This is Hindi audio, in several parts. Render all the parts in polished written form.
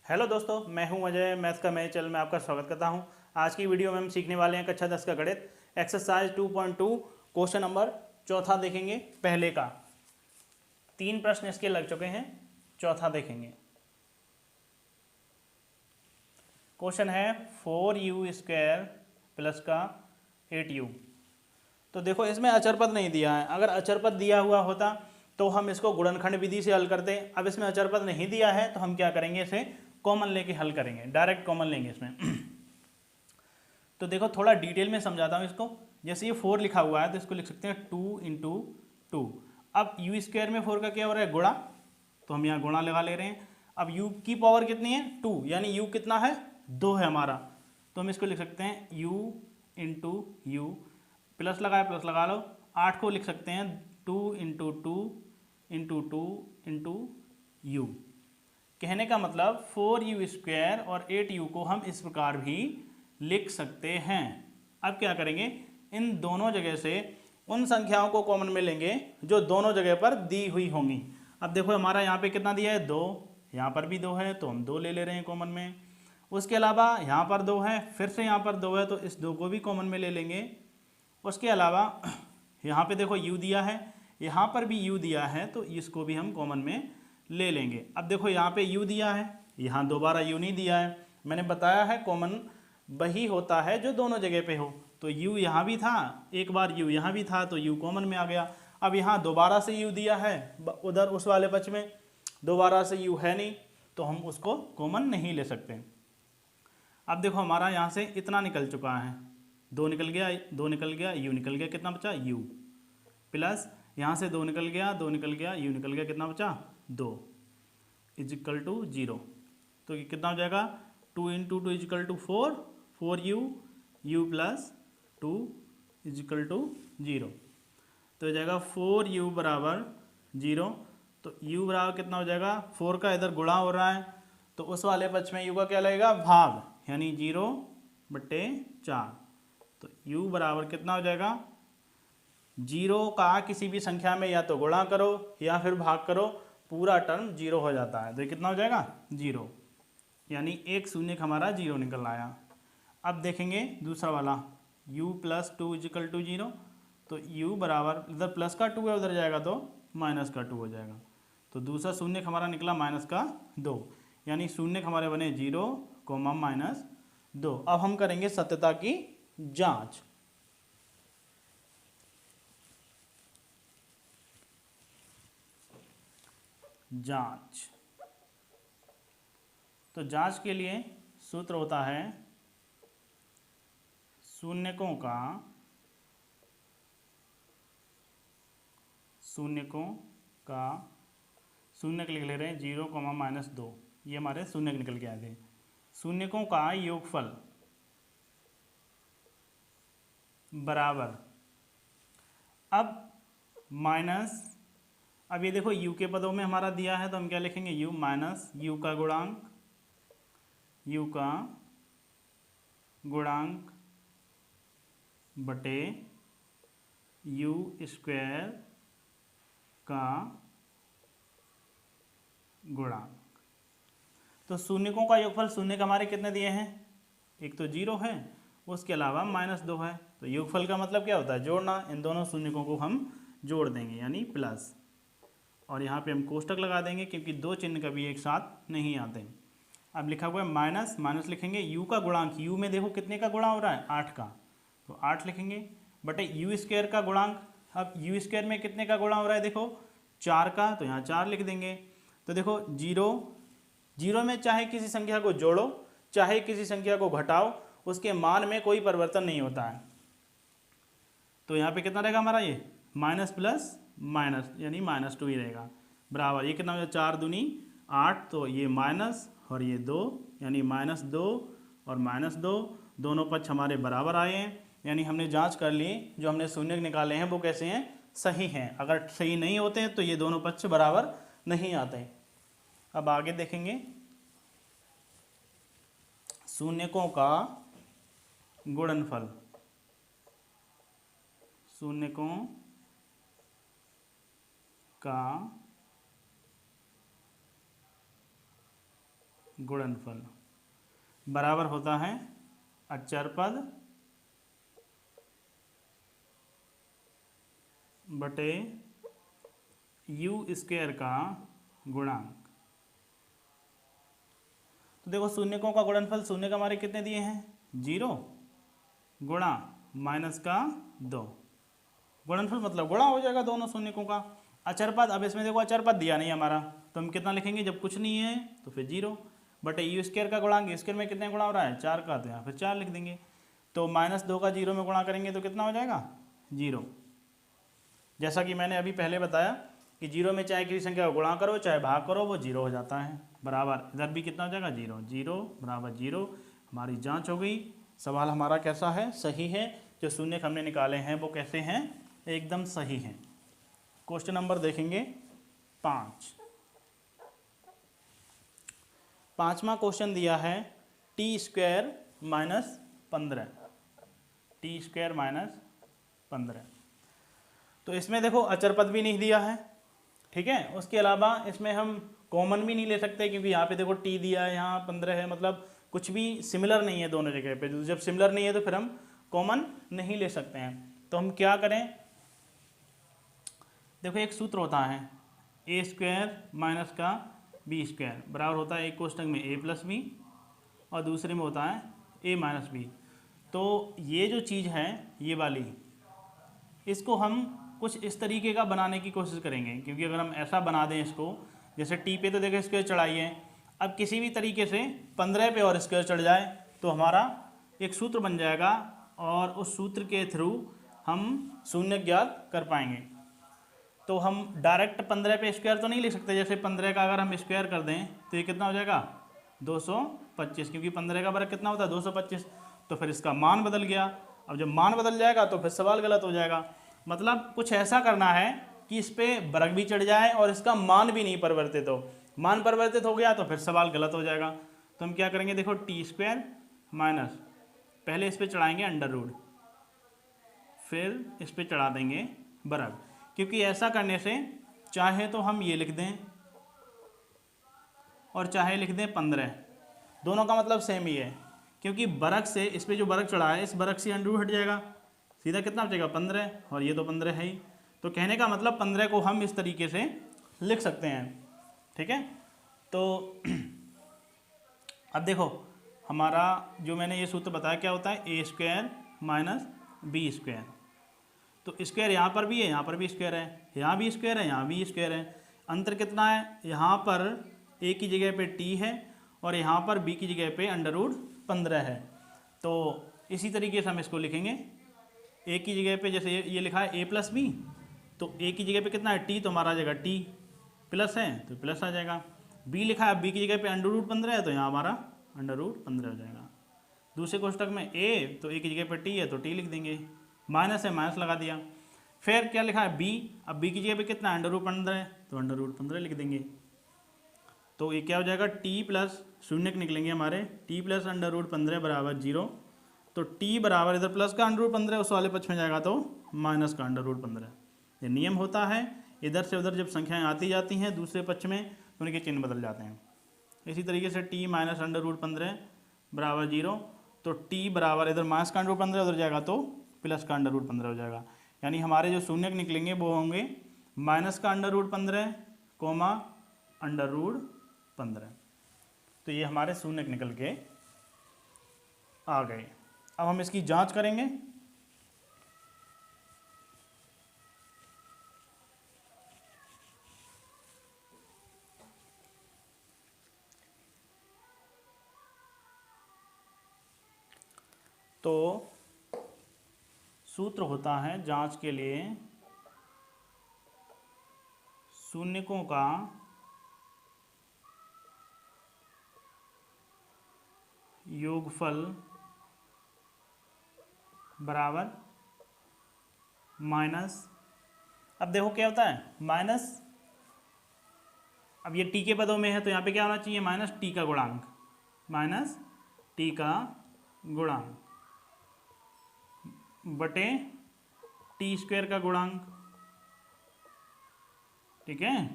हेलो दोस्तों, मैं हूं अजय। मैथ्स का मेरे चैनल में आपका स्वागत करता हूं। आज की वीडियो में हम सीखने वाले हैं कक्षा 10 का गणित एक्सरसाइज 2.2 क्वेश्चन नंबर चौथा देखेंगे। पहले का 3 प्रश्न इसके लग चुके हैं, चौथा देखेंगे। क्वेश्चन है 4u² प्लस का 8u। तो देखो, इसमें अचरपद नहीं दिया है। अगर अचरपद दिया हुआ होता तो हम इसको गुणनखंड विधि से हल करते। अब इसमें अचरपद नहीं दिया है तो हम क्या करेंगे, इसे कॉमन लेके हल करेंगे, डायरेक्ट कॉमन लेंगे इसमें। तो देखो, थोड़ा डिटेल में समझाता हूँ इसको। जैसे ये 4 लिखा हुआ है तो इसको लिख सकते हैं 2 इंटू 2। अब u² में 4 का क्या हो रहा है, गुणा, तो हम यहाँ गुणा लगा ले रहे हैं। अब u की पावर कितनी है, 2, यानी u कितना है, 2 है हमारा। तो हम इसको लिख सकते हैं u इंटू यू, प्लस लगाए प्लस लगा लो। 8 को लिख सकते हैं 2 इंटू 2 इंटू 2 इंटू यू। कहने का मतलब 4u² और 8u को हम इस प्रकार भी लिख सकते हैं। अब क्या करेंगे, इन दोनों जगह से उन संख्याओं को कॉमन में लेंगे जो दोनों जगह पर दी हुई होंगी। अब देखो, हमारा यहाँ पे कितना दिया है, 2, यहाँ पर भी 2 है तो हम 2 ले ले रहे हैं कॉमन में। उसके अलावा यहाँ पर 2 है, फिर से यहाँ पर 2 है तो इस 2 को भी कॉमन में ले लेंगे। उसके अलावा यहाँ पे देखो u दिया है, यहाँ पर भी u दिया है तो इसको भी हम कॉमन में ले लेंगे। अब देखो, यहाँ पे u दिया है, यहाँ दोबारा u नहीं दिया है। मैंने बताया है कॉमन वही होता है जो दोनों जगह पे हो। तो u यहाँ भी था, एक बार u यहाँ भी था तो u कॉमन में आ गया। अब यहाँ दोबारा से u दिया है, उधर उस वाले पक्ष में दोबारा से u है नहीं तो हम उसको कॉमन नहीं ले सकते। अब देखो, हमारा यहाँ से इतना निकल चुका है, 2 निकल गया, 2 निकल गया, u निकल गया, कितना बचा, u प्लस यहाँ से 2 निकल गया, 2 निकल गया, u निकल गया, कितना बचा, 2 इजिकल टू 0। तो ये कितना हो जाएगा, 2 into 2 is equal to 4, 4u, u plus 2 is equal to 0। तो हो जाएगा 4u बराबर 0। तो u बराबर कितना हो जाएगा, 4 का इधर गुणा हो रहा है तो उस वाले पक्ष में u का क्या लगेगा, भाग, यानी 0/4। तो u बराबर कितना हो जाएगा, 0 का किसी भी संख्या में या तो गुणा करो या फिर भाग करो, पूरा टर्म 0 हो जाता है। तो ये कितना हो जाएगा, 0, यानी एक शून्य का हमारा 0 निकल आया। अब देखेंगे दूसरा वाला, u प्लस 2 इजिकल टू 0। तो u बराबर, इधर प्लस का 2 है, उधर जाएगा तो माइनस का 2 हो जाएगा। तो दूसरा शून्य हमारा निकला -2, यानी शून्य हमारे बने 0, -2। अब हम करेंगे सत्यता की जांच। तो जांच के लिए सूत्र होता है शून्यकों का शून्य लिख ले रहे हैं 0, -2, ये हमारे शून्य निकल के आए थे। शून्यकों का योगफल बराबर, अब माइनस, अब ये देखो u के पदों में हमारा दिया है तो हम क्या लिखेंगे, u माइनस u का गुणांक बटे u² का गुणांक। तो शून्यकों का योगफल, शून्य का हमारे कितने दिए हैं, एक तो 0 है, उसके अलावा -2 है। तो योगफल का मतलब क्या होता है, जोड़ना। इन दोनों शून्यकों को हम जोड़ देंगे यानी प्लस, और यहाँ पे हम कोष्टक लगा देंगे क्योंकि 2 चिन्ह कभी एक साथ नहीं आते। अब लिखा हुआ है माइनस, माइनस लिखेंगे u का गुणांक, u में देखो कितने का गुणा हो रहा है, 8 का, तो 8 लिखेंगे, बटे u² का गुणांक। अब u² में कितने का गुणा हो रहा है, देखो 4 का, तो यहाँ 4 लिख देंगे। तो देखो 0 में चाहे किसी संख्या को जोड़ो चाहे किसी संख्या को घटाओ, उसके मान में कोई परिवर्तन नहीं होता है। तो यहाँ पे कितना रहेगा हमारा, ये माइनस प्लस माइनस, यानी -2 ही रहेगा, बराबर, ये कितना हो जाएगा, 4 दूनी 8, तो ये माइनस और ये 2, यानी -2 और -2, दोनों पक्ष हमारे बराबर आए हैं। यानी हमने जांच कर ली, जो हमने शून्य निकाले हैं वो कैसे हैं, सही हैं। अगर सही नहीं होते हैं तो ये दोनों पक्ष बराबर नहीं आते। अब आगे देखेंगे, शून्यकों का गुणनफल, शून्यकों का गुणनफल बराबर होता है अचर पद बटे यू स्क्वायर का गुणांक। तो देखो शून्यकों का गुणनफल, शून्य का हमारे कितने दिए हैं 0 गुणा माइनस का 2, गुणनफल मतलब गुणा हो जाएगा दोनों शून्यकों का। अचर पद, अब इसमें देखो अचर पद दिया नहीं हमारा, तो हम कितना लिखेंगे, जब कुछ नहीं है तो फिर 0 बटे यू स्क्वायर का गुणांक, स्क्वायर में कितने गुणा हो रहा है 4 का, तो यहाँ फिर 4 लिख देंगे। तो -2 का 0 में गुणा करेंगे तो कितना हो जाएगा 0। जैसा कि मैंने अभी पहले बताया कि 0 में चाहे किसी संख्या को गुणा करो चाहे भाग करो वो 0 हो जाता है। बराबर इधर भी कितना हो जाएगा 0, 0 बराबर 0। हमारी जांच हो गई, सवाल हमारा कैसा है, सही है। जो शून्य हमने निकाले हैं वो कैसे हैं, एकदम सही हैं। क्वेश्चन नंबर देखेंगे 5। पाँचवा क्वेश्चन दिया है T square minus 15, T square minus 15। तो इसमें देखो अचर पद भी नहीं दिया है, ठीक है। उसके अलावा इसमें हम कॉमन भी नहीं ले सकते क्योंकि यहाँ पे देखो टी दिया है, यहाँ 15 है, मतलब कुछ भी सिमिलर नहीं है दोनों जगह पे। जब सिमिलर नहीं है तो फिर हम कॉमन नहीं ले सकते हैं। तो हम क्या करें, देखो एक सूत्र होता है ए स्क्वायर माइनस का बी स्क्वायर बराबर होता है एक कोष्टक में ए प्लस बी और दूसरे में होता है ए माइनस बी। तो ये जो चीज़ है ये वाली, इसको हम कुछ इस तरीके का बनाने की कोशिश करेंगे, क्योंकि अगर हम ऐसा बना दें इसको, जैसे टी पे तो देखो स्क्वायर चढ़ाई है, अब किसी भी तरीके से 15 पे और स्क्वायर चढ़ जाए तो हमारा एक सूत्र बन जाएगा और उस सूत्र के थ्रू हम शून्य ज्ञात कर पाएंगे। तो हम डायरेक्ट 15 पे स्क्वायर तो नहीं लिख सकते, जैसे 15 का अगर हम स्क्वायर कर दें तो ये कितना हो जाएगा 225, क्योंकि 15 का वर्ग कितना होता है 225। तो फिर इसका मान बदल गया, अब जब मान बदल जाएगा तो फिर सवाल गलत हो जाएगा। मतलब कुछ ऐसा करना है कि इस पर वर्ग भी चढ़ जाए और इसका मान भी नहीं परिवर्तित हो। मान परिवर्तित हो गया तो फिर सवाल गलत हो जाएगा। तो हम क्या करेंगे, देखो टी स्क्वायर माइनस, पहले इस पर चढ़ाएंगे अंडर रूट, फिर इस पर चढ़ा देंगे वर्ग, क्योंकि ऐसा करने से चाहे तो हम ये लिख दें और चाहे लिख दें 15, दोनों का मतलब सेम ही है, क्योंकि वर्ग से इस पर जो वर्ग चढ़ा है इस वर्ग से अंडर रूट हट जाएगा, सीधा कितना बचेगा 15, और ये तो 15 है ही। तो कहने का मतलब 15 को हम इस तरीके से लिख सकते हैं, ठीक है। तो अब देखो हमारा जो मैंने ये सूत्र बताया क्या होता है, ए स्क्वायर माइनस बी स्क्वायर। तो स्क्वायर यहाँ पर भी है, यहाँ पर भी स्क्वायर है, यहाँ भी स्क्वायर है, यहाँ भी स्क्वायर है। अंतर कितना है, यहाँ पर ए की जगह पे टी है और यहाँ पर बी की जगह पे अंडर रूट 15 है। तो इसी तरीके से हम इसको लिखेंगे, ए की जगह पे जैसे ये लिखा है ए प्लस बी, तो ए की जगह पे कितना है टी, तो हमारा आ जाएगा टी, प्लस है तो प्लस आ जाएगा। बी लिखा है, बी की जगह पे अंडर रूट 15 है तो यहाँ हमारा अंडर रूट 15 हो जाएगा। दूसरे कोष्टक में ए, तो ए की जगह पे टी है तो टी लिख देंगे, माइनस है माइनस लगा दिया। फिर क्या लिखा है बी, अब बी की जगह पे कितना है अंडर रूट 15 है तो अंडर रूट 15 लिख देंगे। तो ये क्या हो जाएगा, टी प्लस शून्य निकलेंगे हमारे, टी प्लस अंडर रूट 15 बराबर 0। तो टी बराबर इधर प्लस का अंडर रूट 15 उस वाले पक्ष में जाएगा तो माइनस का अंडर रूट 15। ये नियम होता है, इधर से उधर जब संख्याएं आती जाती हैं दूसरे पक्ष में तो उनके चिन्ह बदल जाते हैं। इसी तरीके से टी माइनस अंडर रूट 15 बराबर 0, तो टी बराबर इधर माइनस का अंडर रूट 15 उधर जाएगा तो प्लस का अंडर रूट 15 हो जाएगा। यानी हमारे जो शून्य निकलेंगे वो होंगे माइनस का under root 15 comma under root 15। तो ये हमारे शून्य निकल के आ गए। अब हम इसकी जांच करेंगे। तो सूत्र होता है जांच के लिए, शून्यकों का योगफल बराबर माइनस, अब देखो क्या होता है माइनस, अब ये टी के पदों में है तो यहाँ पे क्या होना चाहिए माइनस टी का गुणांक, माइनस टी का गुणांक बटे टी स्क्वायर का गुणांक, ठीक है।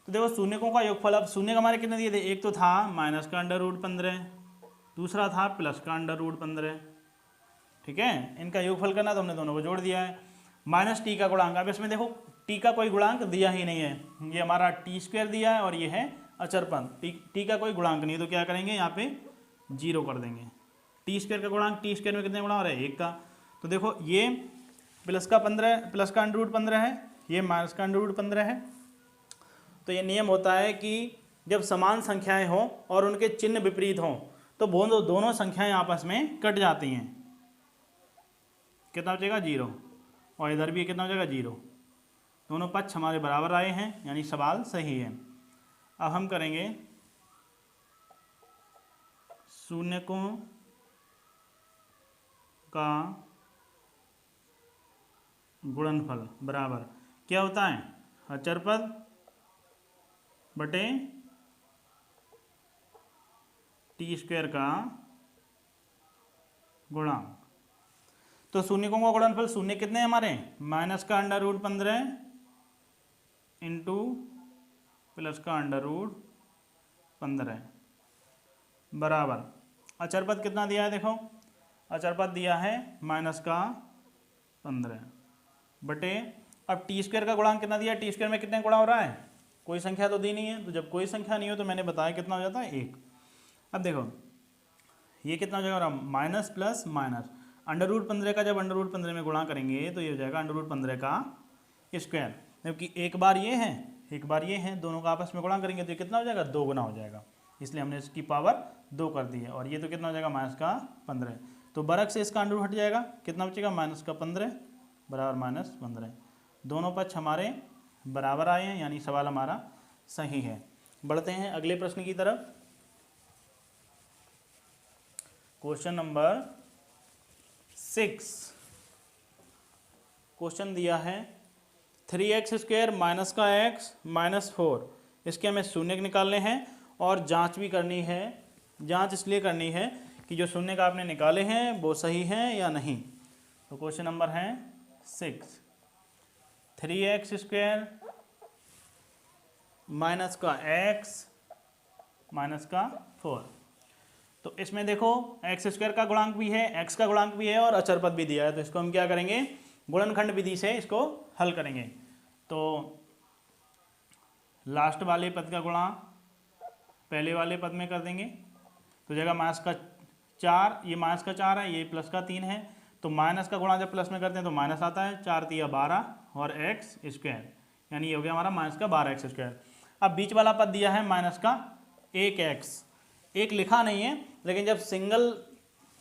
तो तो देखो शून्यकों का योगफल, अब शून्य हमारे कितने दिए थे, एक तो था माइनस का अंडर रूट 15, दूसरा था प्लस का अंडर रूट 15, ठीक है। इनका योगफल करना तो हमने दोनों को जोड़ दिया है। माइनस टी का गुणांक, अब इसमें देखो टी का कोई गुणांक दिया ही नहीं है, ये हमारा टी स्क्वायर दिया है और ये है अचरपद, टी का कोई गुणांक नहीं है, तो क्या करेंगे यहाँ पे 0 कर देंगे। टी स्क्वायर का गुणांक, टी स्क्वायर में कितने गुणा हो रहा है, 1 का। तो देखो ये प्लस का अंडर रूट 15 है, ये माइनस का अंडर रूट 15 है। तो ये नियम होता है कि जब समान संख्याएं हों और उनके चिन्ह विपरीत हों तो दोनों संख्याएं आपस में कट जाती हैं। कितना बचेगा, 0, और इधर भी कितना बचेगा, 0। दोनों पक्ष हमारे बराबर आए हैं, यानी सवाल सही है। अब हम करेंगे शून्यकों का गुणनफल बराबर क्या होता है, अचरपद बटे टी स्क्वायर का गुणांक। तो शून्यकों का गुणनफल, शून्य कितने हैं हमारे, माइनस का अंडर रूट 15 इंटू प्लस का अंडर रूट 15 बराबर अचरपद कितना दिया है, देखो अचरपद दिया है माइनस का 15 बटे, अब टी स्क्वायर का गुणांक कितना दिया है, टी स्क्वायर में कितने गुणा हो रहा है, कोई संख्या तो दी नहीं है, तो जब कोई संख्या नहीं हो तो मैंने बताया कितना हो जाता है, 1। अब देखो ये कितना हो जाएगा, minus plus minus, under root 15 का जब अंडर रूट 15 में गुणा करेंगे तो ये हो जाएगा अंडर रूट 15 का स्क्वायर, जबकि एक बार ये है एक बार ये है, दोनों का आपस में गुणा करेंगे तो ये कितना हो जाएगा, 2 गुना हो जाएगा, इसलिए हमने इसकी पावर 2 कर दी है। और ये तो कितना हो जाएगा, माइनस का 15, तो बरक से इसका अंडर रूट हट जाएगा, कितना बचेगा, माइनस का 15 बराबर माइनस 15। दोनों पक्ष हमारे बराबर आए हैं, यानी सवाल हमारा सही है। बढ़ते हैं अगले प्रश्न की तरफ। क्वेश्चन नंबर 6, क्वेश्चन दिया है 3x स्क्वायर माइनस का x माइनस 4, इसके हमें शून्य निकालने हैं और जांच भी करनी है। जांच इसलिए करनी है कि जो शून्य का आपने निकाले हैं वो सही हैं या नहीं। तो क्वेश्चन नंबर है 6, 3x स्क्वायर माइनस का x माइनस का 4। तो इसमें देखो एक्स स्क्वायर का गुणांक भी है, एक्स का गुणांक भी है और अचरपद भी दिया है, तो इसको हम क्या करेंगे, गुणनखंड विधि से इसको हल करेंगे। तो लास्ट वाले पद का गुणा पहले वाले पद में कर देंगे, तो जगह माइनस का 4, ये माइनस का 4 है, ये प्लस का 3 है, तो माइनस का गुणा जब प्लस में करते हैं तो माइनस आता है, 4 तिया 12 और एक्स स्क्वायर, यानी ये हो गया हमारा माइनस का 12x स्क्वायर। अब बीच वाला पद दिया है माइनस का 1x, एक लिखा नहीं है, लेकिन जब सिंगल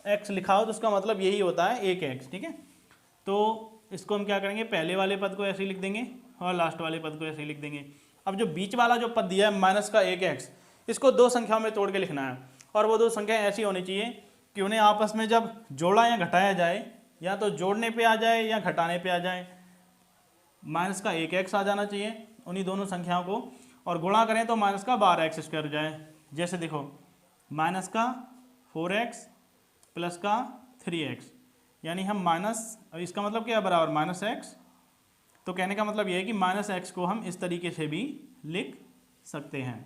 x लिखा हो तो उसका मतलब यही होता है 1x, ठीक है। तो इसको हम क्या करेंगे, पहले वाले पद को ऐसे ही लिख देंगे और लास्ट वाले पद को ऐसे ही लिख देंगे। अब जो बीच वाला जो पद दिया है माइनस का 1x, इसको 2 संख्याओं में तोड़ के लिखना है, और वो 2 संख्याएं ऐसी होनी चाहिए कि उन्हें आपस में जब जोड़ा या घटाया जाए, या तो जोड़ने पे आ जाए या घटाने पे आ जाए, माइनस का 1x आ जाना चाहिए उन्हीं दोनों संख्याओं को, और गुणा करें तो माइनस का 12x स्क्वायर हो जाए। जैसे देखो माइनस का 4x प्लस का 3x, यानी हम माइनस, इसका मतलब क्या है, बराबर माइनस x, तो कहने का मतलब यह है कि माइनस x को हम इस तरीके से भी लिख सकते हैं।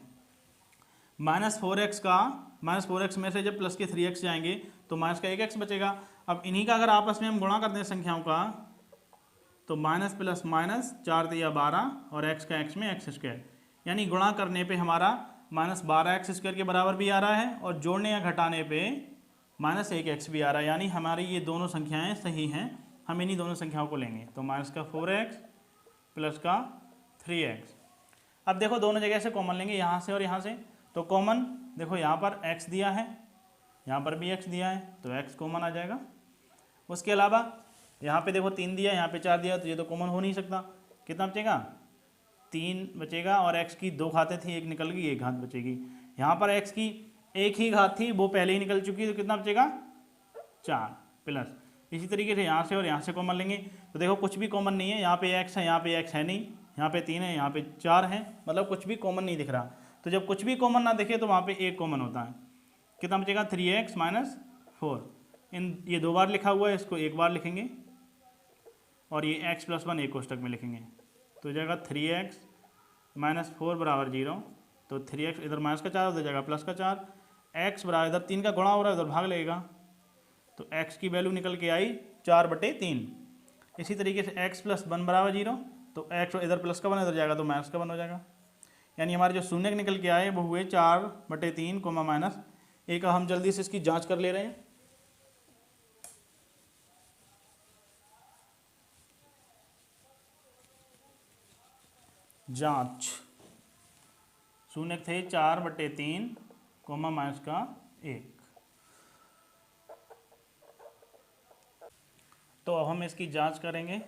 माइनस 4x में से जब प्लस के 3x जाएंगे तो माइनस का 1x बचेगा। अब इन्हीं का अगर आपस में हम गुणा करते हैं संख्याओं का, तो माइनस प्लस माइनस 4 तिया 12 और x का x में x स्क्वायर, यानी गुणा करने पे हमारा माइनस 12x स्क्वायर के बराबर भी आ रहा है और जोड़ने या घटाने पे माइनस 1x भी आ रहा है, यानी हमारी ये दोनों संख्याएं सही हैं। हम इन्हीं दोनों संख्याओं को लेंगे, तो माइनस का 4x प्लस का 3x। अब देखो दोनों जगह से कॉमन लेंगे, यहाँ से और यहाँ से, तो कॉमन देखो यहाँ पर x दिया है, यहाँ पर भी x दिया है, तो x कॉमन आ जाएगा। उसके अलावा यहाँ पे देखो 3 दिया, यहाँ पे 4 दिया, तो ये तो कॉमन हो नहीं सकता। कितना बचेगा, 3 बचेगा, और x की 2 घातें थी, एक निकल गई, 1 घात बचेगी। यहाँ पर x की 1 ही घात थी, वो पहले ही निकल चुकी है, तो कितना बचेगा, 4 प्लस। इसी तरीके से यहाँ से और यहाँ से कॉमन लेंगे, तो देखो कुछ भी कॉमन नहीं है, यहाँ पे x है, यहाँ पे x है नहीं, यहाँ पे 3 है, यहाँ पे 4 है, मतलब कुछ भी कॉमन नहीं दिख रहा। तो जब कुछ भी कॉमन ना दिखे तो वहाँ पे 1 कॉमन होता है। कितना बचेगा, 3x माइनस 4। ये 2 बार लिखा हुआ है, इसको 1 बार लिखेंगे, और ये x प्लस 1 एक कोष्टक में लिखेंगे, तो हो जाएगा 3x -4 बराबर 0, तो 3x इधर माइनस का 4 उधर जाएगा प्लस का 4, x बराबर इधर 3 का गुणा हो रहा है उधर भाग लगेगा, तो x की वैल्यू निकल के आई 4/3। इसी तरीके से x + 1 बराबर 0, तो x इधर प्लस का 1 इधर जाएगा तो माइनस का 1 हो जाएगा। यानी हमारे जो शून्य निकल के आए वो हुए 4/3 -1। हम जल्दी से इसकी जांच कर ले रहे हैं। जांच, शून्य थे 4/3 -1। तो अब हम इसकी जांच करेंगे।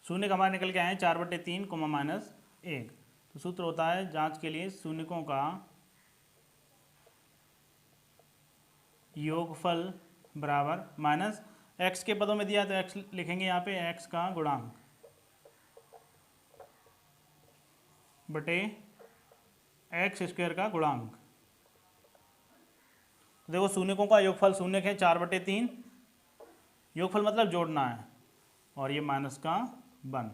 शून्य हमारे निकल के आए 4/3 -1। तो सूत्र होता है जांच के लिए शून्यकों का योगफल बराबर माइनस x के पदों में दिया तो x लिखेंगे यहाँ पे x का गुणांक बटे x² का गुणांक। तो देखो शून्यकों का योगफल शून्य है 4/3, योगफल मतलब जोड़ना है, और ये माइनस का 1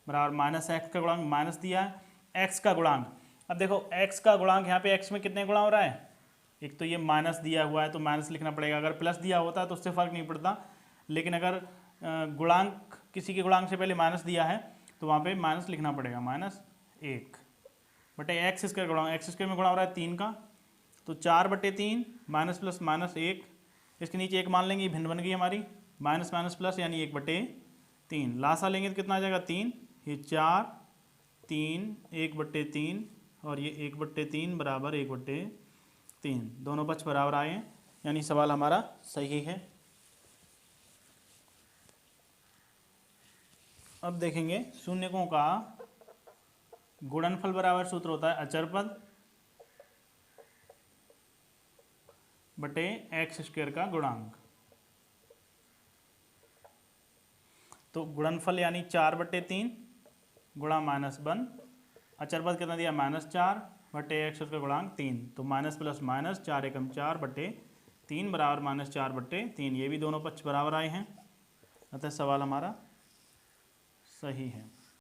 बराबर -x का गुणांक माइनस दिया है x का गुणांक। अब देखो x का गुणांक यहाँ पे x में कितने गुणा हो रहा है, एक तो ये माइनस दिया हुआ है तो माइनस लिखना पड़ेगा, अगर प्लस दिया होता तो उससे फर्क नहीं पड़ता, लेकिन अगर गुणांक किसी के गुणांक से पहले माइनस दिया है तो वहाँ पे माइनस लिखना पड़ेगा, -1 बटे x² गुणांक, x² में गुणा हो रहा है 3 का, तो 4/3 माइनस प्लस -1, इसके नीचे 1 मान लेंगे, भिन्न बन गई हमारी, माइनस माइनस प्लस यानी 1/3, लासा लेंगे तो कितना आ जाएगा 3, ये 4, 3, 1/3 और ये 1/3 बराबर 1/3, दोनों पक्ष बराबर आए हैं, यानी सवाल हमारा सही है। अब देखेंगे शून्यकों का गुणनफल बराबर सूत्र होता है अचर पद बटे x² का गुणांक। तो गुणनफल यानी 4/3 गुणा -1, अचर पद कितना दिया -4 बटे x² का गुणांक 3, तो माइनस प्लस माइनस 4 एकम 4/3 बराबर -4/3, ये भी दोनों पक्ष बराबर आए हैं, अतः सवाल हमारा सही है।